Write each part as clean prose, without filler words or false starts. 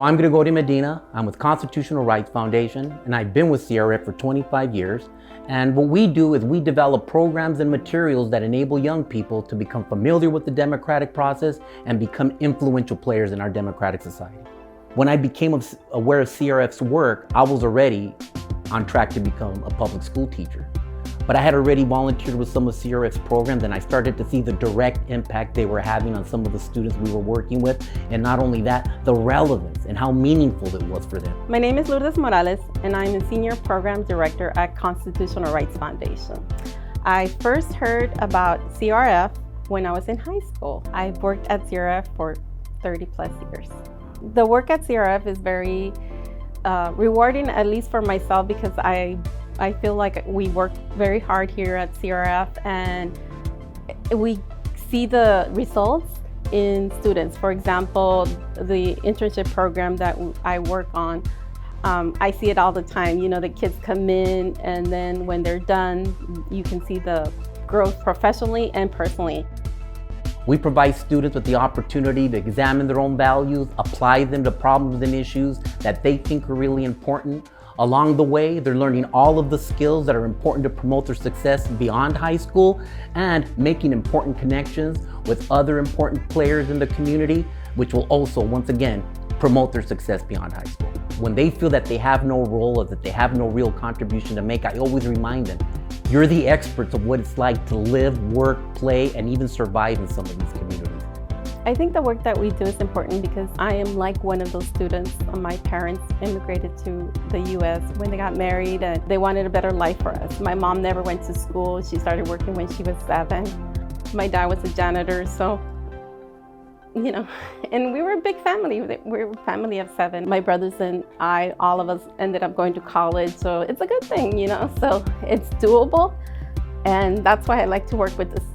I'm Gregorio Medina. I'm with Constitutional Rights Foundation, and I've been with CRF for 25 years. And what we do is we develop programs and materials that enable young people to become familiar with the democratic process and become influential players in our democratic society. When I became aware of CRF's work, I was already on track to become a public school teacher. But I had already volunteered with some of CRF's programs, and I started to see the direct impact they were having on some of the students we were working with. And not only that, the relevance and how meaningful it was for them. My name is Lourdes Morales, and I'm a Senior Program Director at Constitutional Rights Foundation. I first heard about CRF when I was in high school. I've worked at CRF for 30 plus years. The work at CRF is very rewarding, at least for myself, because I feel like we work very hard here at CRF, and we see the results in students. For example, the internship program that I work on, I see it all the time. You know, the kids come in, and then when they're done, you can see the growth professionally and personally. We provide students with the opportunity to examine their own values, apply them to problems and issues that they think are really important. Along the way, they're learning all of the skills that are important to promote their success beyond high school and making important connections with other important players in the community, which will also, once again, promote their success beyond high school. When they feel that they have no role or that they have no real contribution to make, I always remind them, you're the experts of what it's like to live, work, play, and even survive in some of these communities. I think the work that we do is important because I am like one of those students. My parents immigrated to the US when they got married, and they wanted a better life for us. My mom never went to school. She started working when she was 7. My dad was a janitor, so, you know, and we were a big family. We were a family of 7. My brothers and I, all of us ended up going to college, so it's a good thing, you know, so it's doable. And that's why I like to work with this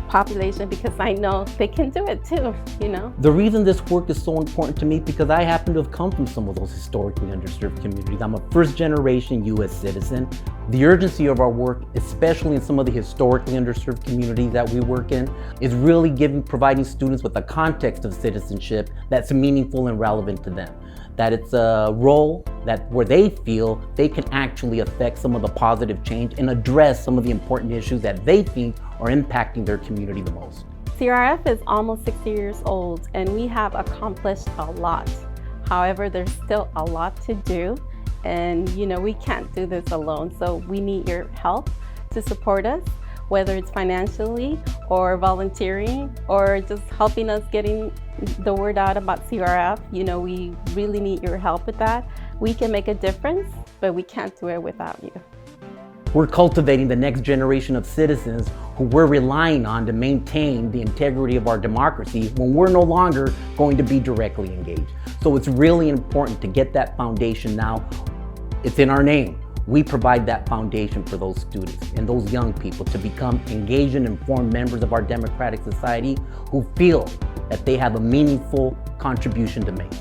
population, because I know they can do it too, you know. The reason this work is so important to me is because I happen to have come from some of those historically underserved communities. I'm a first-generation U.S. citizen. The urgency of our work, especially in some of the historically underserved communities that we work in, is really providing students with a context of citizenship that's meaningful and relevant to them. That it's a role where they feel they can actually affect some of the positive change and address some of the important issues that they think are impacting their community the most. CRF is almost 60 years old, and we have accomplished a lot. However, there's still a lot to do, and you know, we can't do this alone, so we need your help to support us, whether it's financially or volunteering or just helping us getting the word out about CRF. You know, we really need your help with that. We can make a difference, but we can't do it without you. We're cultivating the next generation of citizens who we're relying on to maintain the integrity of our democracy when we're no longer going to be directly engaged. So it's really important to get that foundation now. It's in our name. We provide that foundation for those students and those young people to become engaged and informed members of our democratic society who feel that they have a meaningful contribution to make.